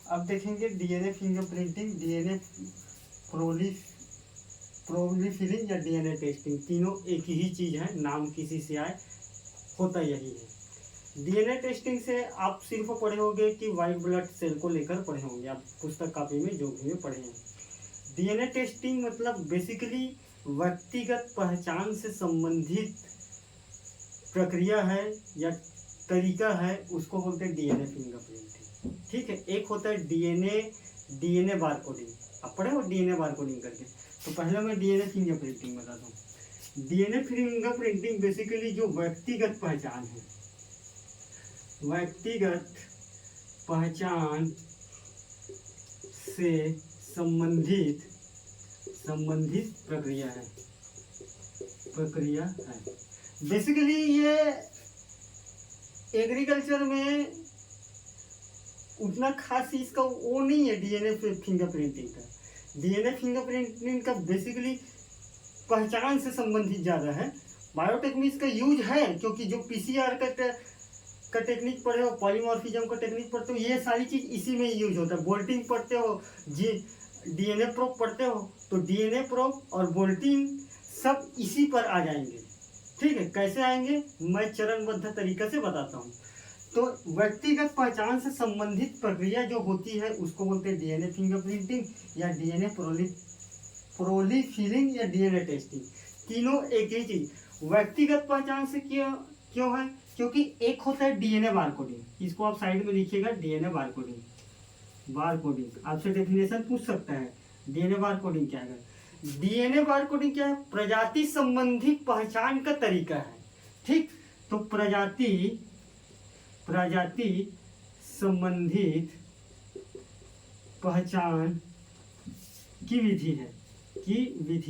अब देखेंगे DNA fingerprinting, DNA प्रोलिफिलिंग या डीएनए टेस्टिंग, तीनों एक ही चीज़ है, नाम किसी से आए होता यही है। डीएनए टेस्टिंग से आप सिर्फ पढ़े होंगे कि वाइट ब्लड सेल को लेकर पढ़े होंगे, आप पुस्तक कापी में जो भी में पढ़े हैं। डीएनए टेस्टिंग मतलब बेसिकली व्यक्तिगत पहचान से संबंधित प्रक्रिया है या तरीका है, उसको बोलते हैं डीएनए फिंगरप्रिंटिंग। ठीक है, एक होता है डीएनए बारकोडिंग, आप पढ़े हो डीएनए बारकोडिंग करके, तो पहले मैं डीएनए फिंगरप्रिंटिंग बताता हूँ। डीएनए फिंगरप्रिंटिंग बेसिकली जो व्यक्तिगत पहचान है, व्यक्तिगत पहचान से संबंधित प्रक्रिया है। बेसिकली ये एग्रीकल्चर में उतना खास इसका वो नहीं है डीएनए फिंगरप्रिंटिंग का। डीएनए फिंगरप्रिंटिंग का बेसिकली पहचान से संबंधित ज़्यादा है। बायोटेक में इसका यूज है, क्योंकि जो पीसीआर का टेक्निक पढ़े हो, पॉलीमॉर्फिज्म का टेक्निक पढ़ते हो, ये सारी चीज़ इसी में यूज होता है। बोल्टिंग पढ़ते हो, जी डीएनए प्रोब पढ़ते हो, तो डीएनए प्रोब और बोल्टिंग सब इसी पर आ जाएंगे। ठीक है, कैसे आएंगे मैं चरणबद्ध तरीके से बताता हूँ। तो व्यक्तिगत पहचान से संबंधित प्रक्रिया जो होती है उसको बोलते हैं डीएनए फिंगरप्रिंटिंग या डीएनए प्रोलिफिलिंग या डीएनए टेस्टिंग, तीनों एक ही चीज। व्यक्तिगत पहचान से क्यों है, क्योंकि एक होता है डीएनए बारकोडिंग, इसको आप साइड में लिखिएगा, डीएनए बारकोडिंग आपसे डेफिनेशन पूछ सकता है, डीएनए बारकोडिंग क्या है। डीएनए बारकोडिंग क्या है, प्रजाति संबंधी पहचान का तरीका है। ठीक, तो प्रजाति संबंधित पहचान की विधि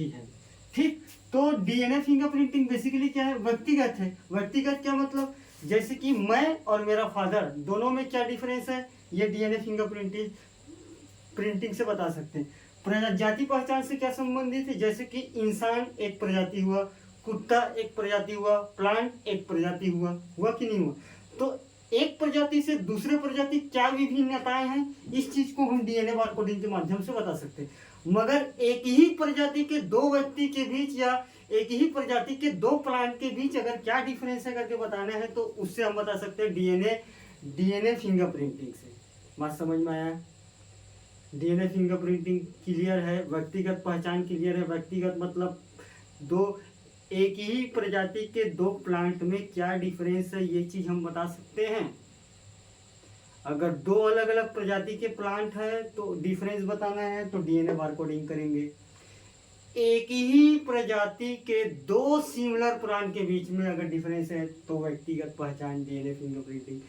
है। ठीक, तो डीएनए फिंगरप्रिंटिंग बेसिकली क्या है, व्यक्तिगत है। व्यक्तिगत क्या मतलब, जैसे कि मैं और मेरा फादर दोनों में क्या डिफरेंस है, ये डीएनए फिंगरप्रिंटिंग से बता सकते हैं। प्रजाति पहचान से क्या संबंधित है, जैसे कि इंसान एक प्रजाति हुआ, कुत्ता एक प्रजाति हुआ, प्लांट एक प्रजाति हुआ कि नहीं हुआ। तो एक प्रजाति से दूसरे प्रजाति क्या विभिन्नताएं हैं, इस चीज को हम डीएनए बारकोडिंग के माध्यम से बता सकते हैं। मगर एक ही प्रजाति के दो व्यक्ति के बीच या एक ही प्रजाति के दो प्लांट के बीच अगर क्या डिफरेंस है करके बताना है, तो उससे हम बता सकते हैं डीएनए फिंगरप्रिंटिंग से। बात समझ में आया? डीएनए फिंगरप्रिंटिंग क्लियर है, व्यक्तिगत पहचान क्लियर है। व्यक्तिगत मतलब दो एक ही प्रजाति के दो प्लांट में क्या डिफरेंस है, ये चीज हम बता सकते हैं। अगर दो अलग अलग प्रजाति के प्लांट है तो डिफरेंस बताना है तो डीएनए बारकोडिंग करेंगे। एक ही प्रजाति के दो सिमिलर प्लांट के बीच में अगर डिफरेंस है तो व्यक्तिगत पहचान, डीएनए फिंगरप्रिंटिंग।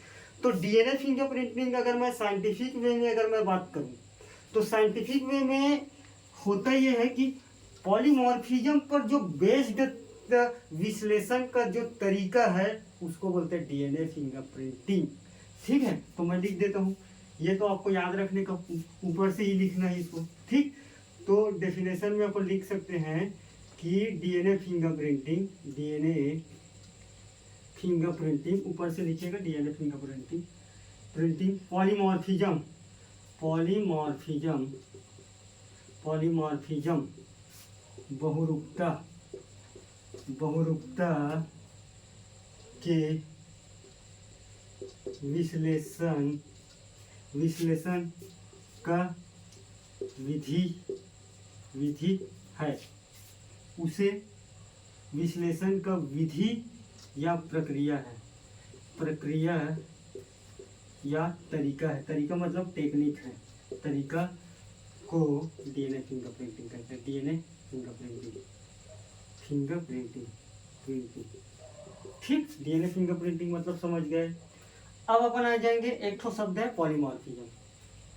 तो डीएनए फिंगरप्रिंटिंग अगर मैं साइंटिफिक वे में अगर मैं बात करूं, तो साइंटिफिक वे में होता यह है कि पॉलीमॉर्फिज्म पर जो बेस्ड विश्लेषण का जो तरीका है उसको बोलते हैं डीएनए फिंगरप्रिंटिंग। ठीक है, तो मैं लिख देता हूँ, ये तो आपको याद रखने का, ऊपर से ही लिखना है इसको। ठीक, तो डेफिनेशन में अपन लिख सकते हैं कि डीएनए फिंगरप्रिंटिंग ऊपर से लिखिएगा, डीएनए फिंगरप्रिंटिंग पॉलीमॉर्फिज्म बहुरूपता के विश्लेषण का विधि है। उसे विश्लेषण का विधि या प्रक्रिया या तरीका है। तरीका मतलब टेक्निक है, तरीका को डीएनए फिंगरप्रिंटिंग कहते हैं। DNA fingerprinting. ठीक, डीएनए फिंगरप्रिंटिंग मतलब समझ गए। अब अपन आ जाएंगे, एक ठो शब्द है पॉलीमॉर्फिज्म।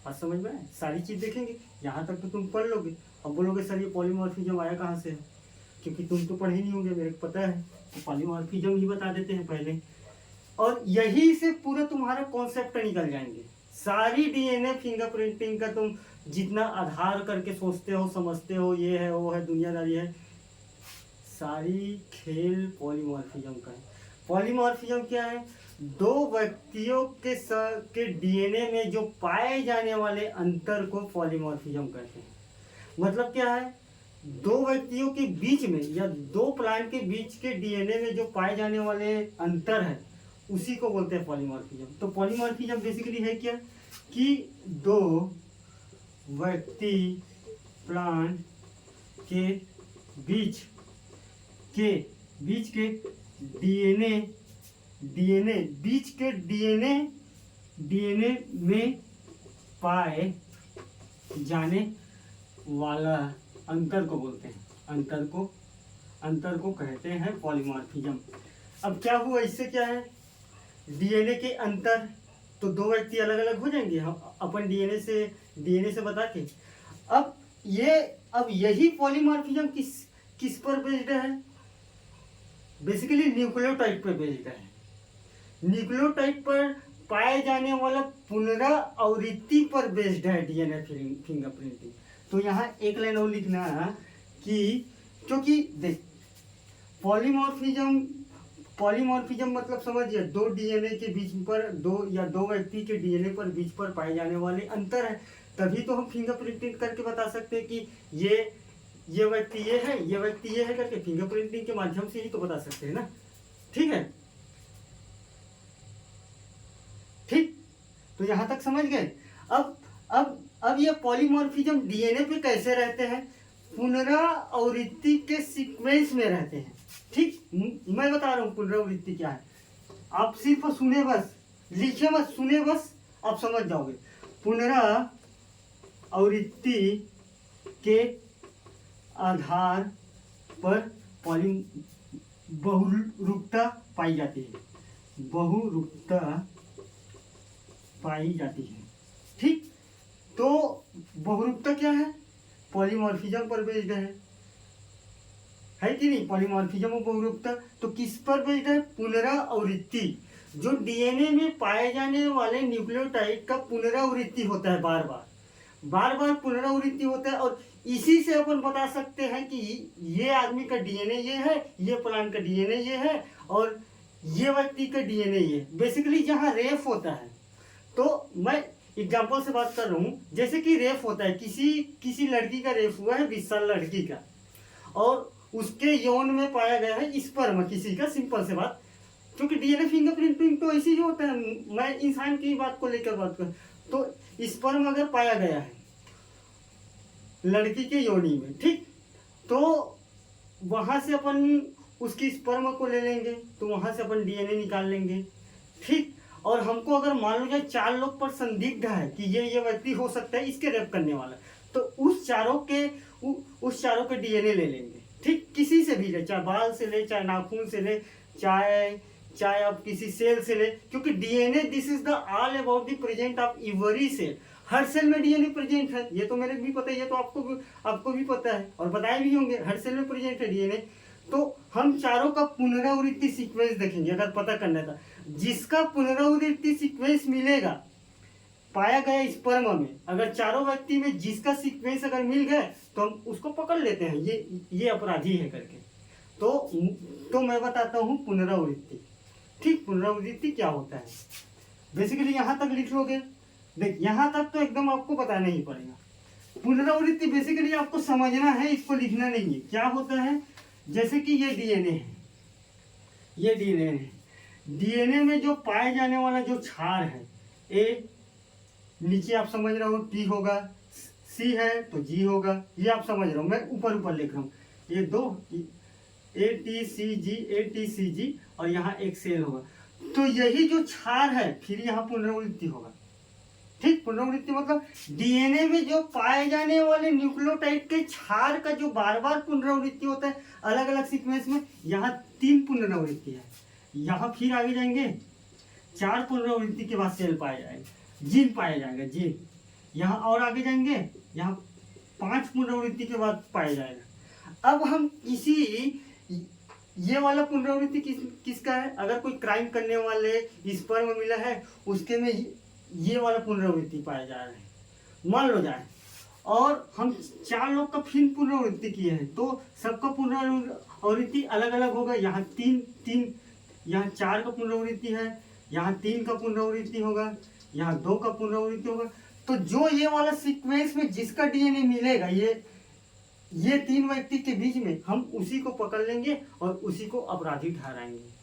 बात समझ में आए? सारी चीज देखेंगे, यहाँ तक तो तुम पढ़ लोगे। अब बोलोगे सर ये पॉलीमॉर्फिज्म आया कहाँ से है, क्योंकि तुम तो पढ़े नहीं होंगे, मेरे को पता है। तो पॉलीमॉर्फिज्म ही बता देते हैं पहले, और यही से पूरा तुम्हारा कॉन्सेप्ट निकल जाएंगे। सारी डीएनए फिंगरप्रिंटिंग का तुम जितना आधार करके सोचते हो, समझते हो, ये है वो है दुनियादारी है, सारी खेल पॉलीमॉर्फिज्म का है। पॉलीमॉर्फिज्म क्या है, दो व्यक्तियों के डीएनए में जो पाए जाने वाले अंतर को पॉलीमॉर्फिज्म कहते हैं। मतलब क्या है, दो व्यक्तियों के बीच में या दो प्लांट के बीच के डीएनए में जो पाए जाने वाले अंतर है उसी को बोलते हैं पॉलीमॉर्फिज्म। तो पॉलीमॉर्फिज्म बेसिकली है क्या कि दो व्यक्ति प्लांट के बीच के डीएनए में पाए जाने वाला अंतर को बोलते हैं, अंतर को कहते हैं पॉलीमॉर्फिज्म। अब क्या हुआ, इससे क्या है, डीएनए के अंतर, तो दो व्यक्ति अलग अलग हो जाएंगे हम अपन डीएनए से बता के। अब यही पॉलीमॉर्फिज्म किस पर बेस्ड है, बेसिकली न्यूक्लियोटाइड पर बेस्ड है। न्यूक्लियोटाइड पर पाए जाने वाला पुनरावृत्ति पर बेस्ड है डीएनए फिंगरप्रिंटिंग। तो यहाँ एक लाइन और लिखना है कि क्योंकि देख पॉलीमॉर्फिज्म मतलब समझिए दो डीएनए के बीच पर दो व्यक्ति के डीएनए पर बीच पर पाए जाने वाले अंतर है, तभी तो हम फिंगरप्रिंटिंग करके बता सकते हैं कि ये व्यक्ति ये है करके फिंगरप्रिंटिंग के माध्यम से ही तो बता सकते हैं ना। ठीक है, ठीक, तो यहाँ तक समझ गए। अब ये पॉलीमॉर्फिज्म डीएनए पे कैसे रहते हैं, पुनरावृत्ति के सीक्वेंस में रहते हैं। ठीक, मैं बता रहा हूँ पुनरावृत्ति क्या है, आप सिर्फ सुने बस, लिखे मत, सुने बस, आप समझ जाओगे। पुनरावृत्ति के आधार पर बहुरूपता पाई जाती है, ठीक। तो बहुरूपता क्या है, पॉलीमॉर्फिज्म पर बेस्ड है कि नहीं, पॉलीमॉर्फिज्म और बहुरूपता। तो किस पर बेस्ड है, पुनरावृत्ति, जो डीएनए में पाए जाने वाले न्यूक्लियोटाइड का पुनरावृत्ति होता है, बार बार पुनरावृत्ति होता है। और इसी से अपन बता सकते हैं कि ये आदमी का डीएनए ये है, ये प्लांट का डीएनए ये है, और ये व्यक्ति का डीएनए ये। बेसिकली जहाँ रेफ होता है, तो मैं एग्जाम्पल से बात कर रहा हूँ, जैसे कि रेफ होता है, किसी लड़की का रेफ हुआ है, 20 साल लड़की का, और उसके यौन में पाया गया है स्पर्म किसी का, सिंपल से बात, क्योंकि डीएनए फिंगरप्रिंटिंग तो ऐसी ही होता है, मैं इंसान की बात को लेकर बात कर, तो स्पर्म अगर पाया गया है लड़की के योनि में, ठीक, तो वहां से अपन उसकी स्पर्म को ले लेंगे, तो वहां से अपन डीएनए निकाल लेंगे, ठीक। और हमको अगर मान लो जाए 4 लोग पर संदिग्ध है कि ये व्यक्ति हो सकता है इसके रेप करने वाला, तो उस चारों के डीएनए ले लेंगे, ठीक, किसी से भी ले, चाहे बाल से ले, चाहे नाखून से ले, चाहे आप किसी सेल से ले, क्योंकि DNA this is the all about the present of every cell. हर सेल में डीएनए प्रेजेंट है, ये तो मेरे भी पता है, ये तो आपको भी पता है और बताए भी होंगे, हर सेल में प्रेजेंट है डीएनए। तो हम चारों का पुनरावृत्ति सीक्वेंस देखेंगे अगर पता करना था, जिसका पुनरावृत्ति सीक्वेंस मिलेगा पाया गया स्पर्म में, अगर चारों व्यक्ति में जिसका सीक्वेंस अगर मिल गए तो हम उसको पकड़ लेते हैं, ये अपराधी है करके। तो मैं बताता हूँ पुनरावृत्ति, ठीक, पुनरावृत्ति क्या होता है। बेसिकली यहाँ तक लिख लोगे, देख यहाँ तक तो एकदम आपको बताना ही पड़ेगा। पुनरावृत्ति बेसिकली आपको समझना है, इसको लिखना नहीं है। क्या होता है, जैसे कि ये डीएनए है, ये डीएनए है, डीएनए में जो पाए जाने वाला जो क्षार है, ए नीचे आप समझ रहे हो टी होगा, सी है तो जी होगा, ये आप समझ रहे हो, मैं ऊपर लिख रहा हूँ, ये दो ATCG और यहाँ एक सेल होगा, तो यही जो क्षार है फिर यहाँ पुनरावृत्ति होगा, ठीक। पुनरावृत्ति मतलब डीएनए में जो पाए जाने वाले न्यूक्लियोटाइड के क्षार का जो बार बार पुनरावृत्ति होता है अलग अलग सीक्वेंस में, यहाँ 3 पुनरावृत्ति है, यहाँ फिर आगे जाएंगे 4 पुनरावृत्ति के बाद सेल पाया जाएगा, जीन पाया जाएगा, जीन, यहाँ और आगे जाएंगे, यहाँ 5 पुनरावृत्ति के बाद पाया जाएगा। अब हम ये वाला पुनरावृत्ति किसका है, अगर कोई क्राइम करने वाले स्पर्म मिला है उसके में ये वाला पुनरावृत्ति पाया जा रहा है, मान लो जाए, और हम 4 लोग का फिर पुनरावृत्ति किए हैं, तो सबका पुनरावृत्ति अलग अलग होगा। यहाँ 3 यहाँ 4 का पुनरावृत्ति है, यहाँ 3 का पुनरावृत्ति होगा, यहाँ 2 का पुनरावृत्ति होगा। तो जो ये वाला सीक्वेंस में जिसका डीएनए मिलेगा ये 3 व्यक्ति के बीच में, हम उसी को पकड़ लेंगे और उसी को अपराधी ठहराएंगे।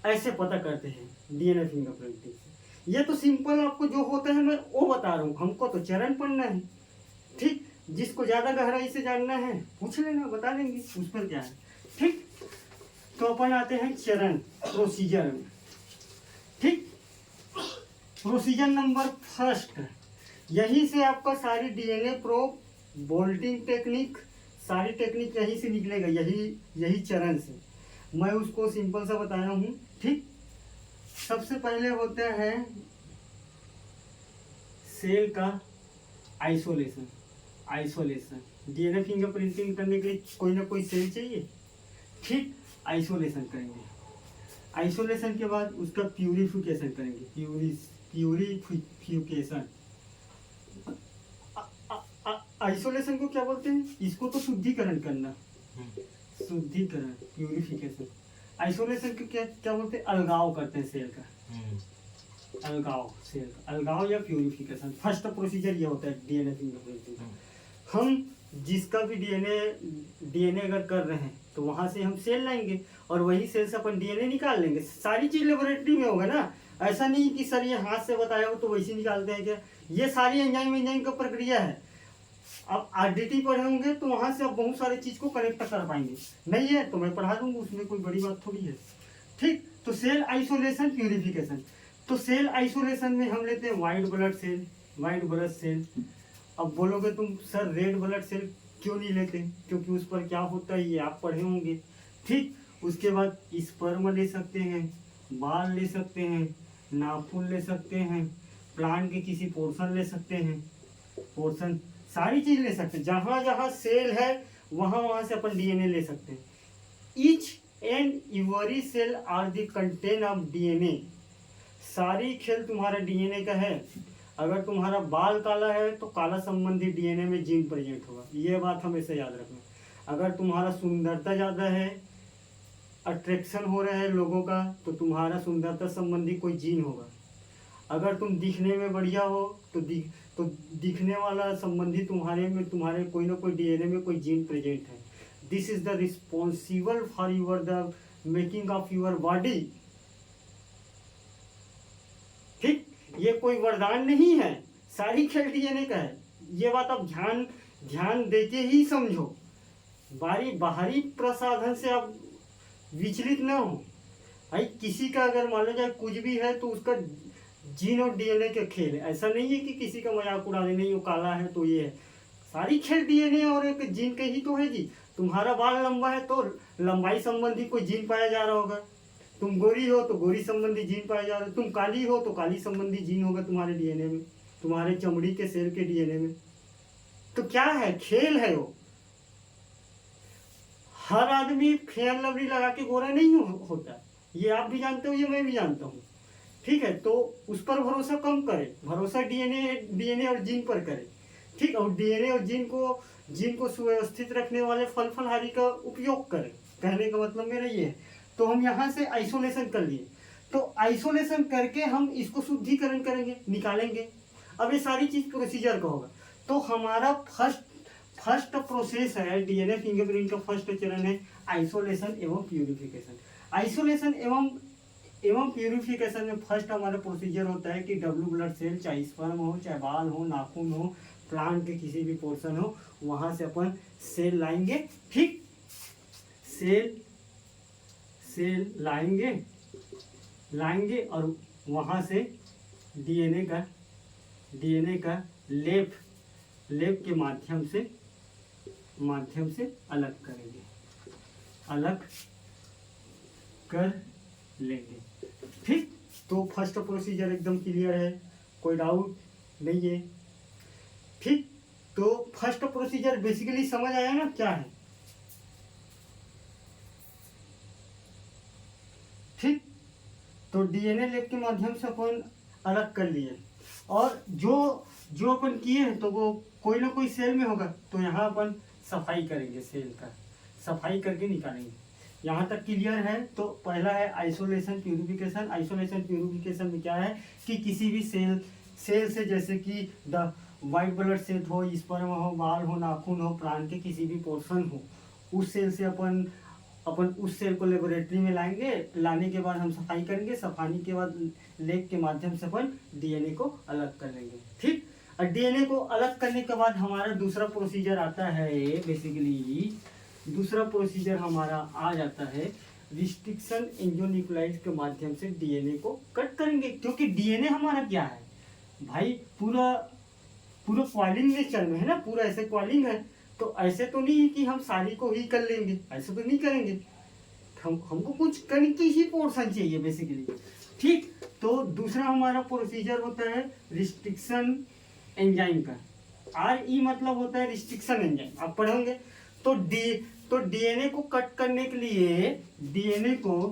ऐसे पता करते हैं डीएनए फिंगरप्रिंटिंग से। ये तो सिंपल आपको जो होता है मैं वो बता रहा हूँ, हमको तो चरण पढ़ना है। ठीक, जिसको ज़्यादा गहराई से जानना है पूछ लेना, बता देंगे उस पर क्या है। ठीक, तो अपन आते हैं चरण प्रोसीजर में। ठीक, प्रोसीजर नंबर फर्स्ट, यहीं से आपका सारी डीएनए प्रोब, बोल्टिंग टेक्निक, सारी टेक्निक यहीं से निकलेगा, यही चरण से। मैं उसको सिंपल सा बताया हूँ। ठीक, सबसे पहले होता है सेल का आइसोलेशन। डीएनए फिंगरप्रिंटिंग करने के लिए कोई ना कोई सेल चाहिए। ठीक, आइसोलेशन करेंगे। आइसोलेशन के बाद उसका प्यूरिफिकेशन करेंगे। प्यूरिफिकेशन, आइसोलेशन को क्या बोलते हैं? इसको तो शुद्धिकरण करना, शुद्धिकरण, प्यूरिफिकेशन। आइसोलेशन को क्या बोलते हैं? अलगाव करते हैं सेल का, अलगाव, सेल का अलगाव या प्यूरिफिकेशन। फर्स्ट प्रोसीजर ये होता है डीएनए फिंगरप्रिंटिंग। हम जिसका भी डीएनए अगर कर रहे हैं तो वहां से हम सेल लाएंगे और वही सेल से अपन डीएनए निकाल लेंगे। सारी चीज लेबोरेटरी में होगा ना, ऐसा नहीं कि सर ये हाथ से बताया हो तो वैसे निकालते हैं क्या। ये सारी एंजाइम का प्रक्रिया है। अब आरडीटी पढ़े होंगे तो वहां से आप बहुत सारे चीज को कनेक्ट कर पाएंगे। नहीं है तो मैं पढ़ा दूंगा, उसमें कोई बड़ी बात थोड़ी है। ठीक, तो सेल आइसोलेशन, प्यूरिफिकेशन। तो सेल आइसोलेशन में हम लेते हैं व्हाइट ब्लड सेल। अब बोलोगे तुम सर रेड ब्लड सेल क्यों नहीं लेते? क्योंकि उस पर क्या होता है ये आप पढ़े होंगे। ठीक, उसके बाद स्पर्म ले सकते हैं, बाल ले सकते हैं, नाखून ले सकते हैं, प्लांट के किसी पोर्शन ले सकते हैं, पोर्शन सारी चीज ले सकते हैं। जहां जहां सेल है वहां से अपन डीएनए ले सकते हैं। Each and every cell are the content of DNA. सारी खेल तुम्हारा डीएनए का है। अगर तुम्हारा बाल काला है तो काला संबंधी डीएनए में जीन प्रेजेंट होगा, ये बात हमेशा याद रखना। अगर तुम्हारा सुंदरता ज़्यादा है, अट्रैक्शन हो रहा है लोगों का, तो तुम्हारा सुंदरता संबंधी कोई जीन होगा। अगर तुम दिखने में बढ़िया हो तो दिखने वाला संबंधी तुम्हारे कोई ना कोई डीएनए में कोई जीन प्रेजेंट है। This is the responsible for the making of your body. ठीक, ये कोई वरदान नहीं है, सारी खेल डीएनए का है। ये बात आप ध्यान देके ही समझो। बाहरी प्रसाधन से आप विचलित न हो। भाई किसी का अगर मान लो जाए कुछ भी है तो उसका जीन और डीएनए के खेल है। ऐसा नहीं है कि किसी का मजाक उड़ा दे, नहीं वो काला है तो ये है। सारी खेल डीएनए और एक जीन के ही तो है जी। तुम्हारा बाल लंबा है तो लंबाई संबंधी कोई जीन पाया जा रहा होगा। तुम गोरी हो तो गोरी संबंधी जीन पाया जा रहा है। तुम काली हो तो काली संबंधी जीन होगा तुम्हारे डीएनए में, तुम्हारे चमड़ी के सेल के डीएनए में। तो क्या है, खेल है वो। हर आदमी फेयर लवली लगा के गोरा नहीं होता, ये आप भी जानते हो, ये मैं भी जानता हूँ। ठीक है, तो उस पर भरोसा कम करें, भरोसा डीएनए और जीन पर करें। ठीक, और डीएनए और जीन को सुव्यवस्थित रखने वाले फल फलहारी का उपयोग करें। कहने का मतलब मेरा ये है। तो हम यहाँ से आइसोलेशन कर लिए, तो आइसोलेशन करके हम इसको शुद्धिकरण करेंगे, निकालेंगे। अब ये सारी चीज प्रोसीजर का होगा। तो हमारा फर्स्ट प्रोसेस है डीएनए फिंगरप्रिंट का, फर्स्ट चरण है आइसोलेशन एवं प्यूरिफिकेशन। आइसोलेशन एवं प्यूरिफिकेशन में फर्स्ट हमारा प्रोसीजर होता है कि डब्ल्यू ब्लड सेल, चाहे स्पर्म हो, चाहे बाल हो, नाखून हो, प्लांट के किसी भी पोर्शन हो, वहां से अपन सेल लाएंगे। ठीक, सेल लाएंगे और वहां से डीएनए का लेप के माध्यम से अलग कर लेंगे। ठीक, तो फर्स्ट प्रोसीजर एकदम क्लियर है, कोई डाउट नहीं है। ठीक, तो फर्स्ट प्रोसीजर बेसिकली समझ आया ना क्या है। ठीक, तो डीएनए लेप के माध्यम से अपन अलग कर लिए और जो अपन किए हैं तो वो कोई ना कोई सेल में होगा, तो यहाँ अपन सफाई करेंगे, सेल का सफाई करके निकालेंगे। यहाँ तक क्लियर है। तो पहला है आइसोलेशन प्यूरिफिकेशन। आइसोलेशन प्यूरिफिकेशन में क्या है कि किसी भी सेल से, जैसे कि द वाइट ब्लड सेल हो, स्पर्म हो, बाल हो, नाखून हो, प्राण के किसी भी पोर्शन हो, उस सेल से अपन उस सेल को लेबोरेटरी में लाएंगे। लाने के बाद हम सफाई करेंगे। सफाई के बाद लेग के माध्यम से अपन डीएनए को अलग कर लेंगे। ठीक। और डीएनए को अलग करने के बाद हमारा दूसरा प्रोसीजर आता है, बेसिकली दूसरा प्रोसीजर हमारा आ जाता है रिस्ट्रिक्शन एंजियोन्यूक्लियोटाइड के माध्यम से डीएनए को कट करेंगे। क्योंकि डीएनए हमारा क्या है भाई, पूरा कॉलिंग नेचर में है ना, पूरा ऐसे कॉलिंग है। तो ऐसे तो नहीं कि हम सारी को ही कर लेंगे, ऐसे तो नहीं करेंगे। हमको कुछ करने की ही पोर्शन चाहिए बेसिकली। ठीक। तो दूसरा हमारा प्रोसीजर होता है रिस्ट्रिक्शन एंजाइम का। RE मतलब होता है रिस्ट्रिक्शन एंजाइम, आप पढ़ोगे। तो डीएनए को कट करने के लिए, डीएनए को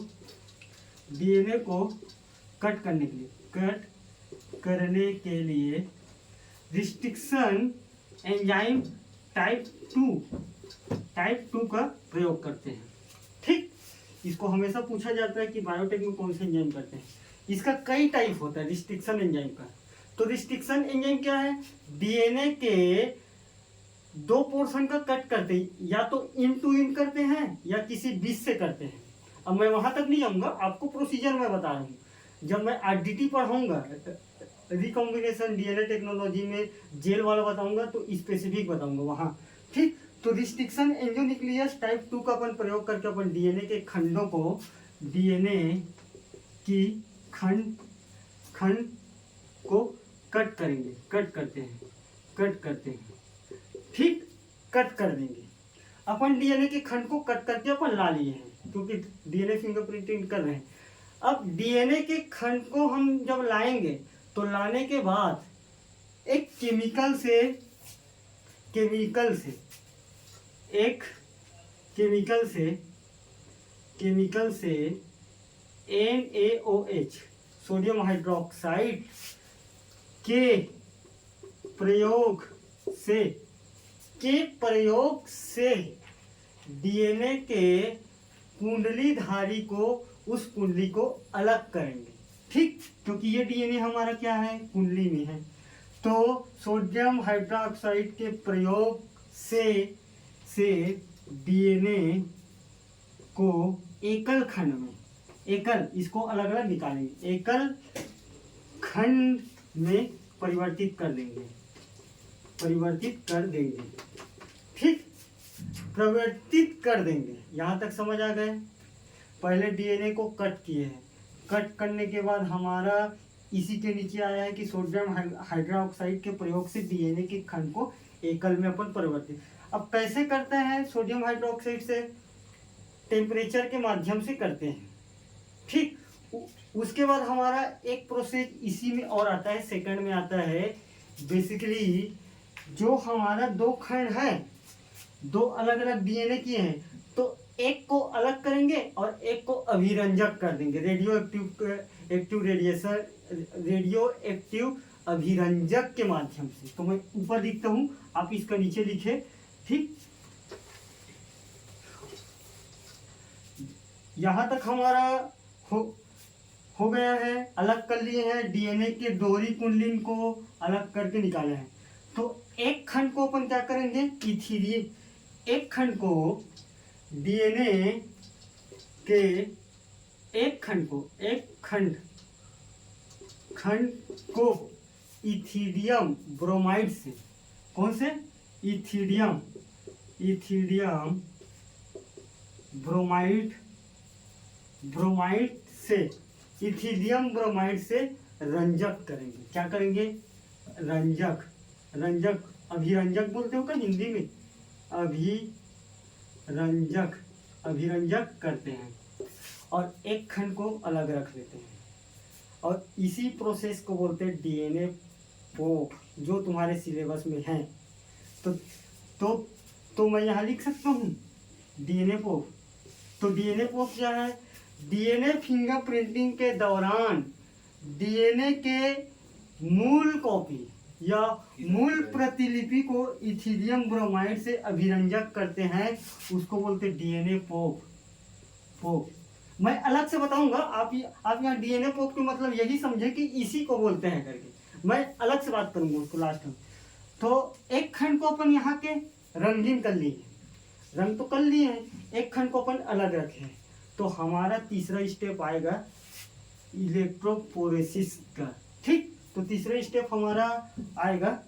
कट करने के लिए रिस्ट्रिक्शन एंजाइम टाइप 2 का प्रयोग करते हैं। ठीक। इसको हमेशा पूछा जाता है कि बायोटेक में कौन से एंजाइम करते हैं। इसका कई टाइप होता है रिस्ट्रिक्शन एंजाइम का। तो रिस्ट्रिक्शन एंजाइम क्या है, डीएनए के 2 पोर्शन का कट करते हैं, या तो इन टू इन करते हैं या किसी बीच से करते हैं। अब मैं वहां तक नहीं जाऊंगा, आपको प्रोसीजर मैं बता रहा हूँ। जब मैं RDT पढ़ाऊंगा, रिकॉम्बिनेशन डीएनए टेक्नोलॉजी में जेल वाला बताऊंगा, तो स्पेसिफिक बताऊंगा वहां। ठीक। तो रिस्ट्रिक्शन एंजियोन्यूक्लियस टाइप 2 का अपन प्रयोग करके अपन डीएनए के खंडों को, डीएनए की खंड को कट करते हैं। ठीक। कट कर देंगे अपन डीएनए के खंड को कट करके अपन ला लिए हैं, क्योंकि डीएनए फिंगरप्रिंटिंग कर रहे हैं। अब डीएनए के खंड को हम जब लाएंगे, तो लाने के बाद एक केमिकल से NaOH सोडियम हाइड्रोक्साइड के प्रयोग से डीएनए के कुंडलीधारी को, उस कुंडली को अलग करेंगे। ठीक। क्योंकि ये डीएनए हमारा क्या है, कुंडली में है। तो सोडियम हाइड्रोक्साइड के प्रयोग से डीएनए को एकल खंड में, इसको अलग अलग निकालेंगे, एकल खंड में परिवर्तित कर देंगे। ठीक। परिवर्तित कर देंगे। यहाँ तक समझ आ गए। पहले डीएनए को कट किए हैं, कट करने के बाद हमारा इसी के नीचे आया है कि सोडियम हाइड्रोक्साइड के प्रयोग से डीएनए के खंड को एकल में अपन परिवर्तित। अब कैसे करते हैं सोडियम हाइड्रोक्साइड से, टेम्परेचर के माध्यम से करते हैं। ठीक। उसके बाद हमारा एक प्रोसेस इसी में और आता है, सेकंड में आता है। बेसिकली जो हमारा 2 खंड है, 2 अलग अलग डीएनए किए हैं, तो एक को अलग करेंगे और एक को अभिरंजक कर देंगे, रेडियो एक्टिव अभिरंजक के माध्यम से। तो मैं ऊपर लिखता हूं, आप इसका नीचे लिखे। ठीक। यहां तक हमारा हो गया है, अलग कर लिए हैं डीएनए के दोहरी कुंडलिन को अलग करके निकाले हैं। तो एक खंड को अपन क्या करेंगे, एक खंड को डीएनए के एक खंड को इथिडियम ब्रोमाइड से, कौन से, इथिडियम ब्रोमाइड से, इथिडियम ब्रोमाइड से रंजक करेंगे। क्या करेंगे, रंजक अभिरंजक बोलते हो क्या हिंदी में, अभिरंजक करते हैं और एक खंड को अलग रख लेते हैं। और इसी प्रोसेस को बोलते हैं डीएनए पोप, जो तुम्हारे सिलेबस में है। तो मैं यहाँ लिख सकता हूँ डीएनए पोप। तो डीएनए पोप क्या है, डीएनए फिंगरप्रिंटिंग के दौरान डीएनए के मूल कॉपी या मूल प्रतिलिपि को इथिडियम ब्रोमाइड से अभिरंजक करते हैं, उसको बोलते हैं डीएनए पोप। पोप। मैं अलग से बताऊंगा, आप यहाँ डीएनए पोप के मतलब यही समझे कि इसी को बोलते हैं करके, मैं अलग से बात करूंगा उसको लास्ट में। तो एक खंड को अपन यहाँ के रंगीन कर लिए, रंग तो कर लिए हैं, एक खंड को अपन अलग रखे हैं, तो हमारा तीसरा स्टेप आएगा इलेक्ट्रोफोरेसिस का। ठीक, तो तीसरा स्टेप हमारा आएगा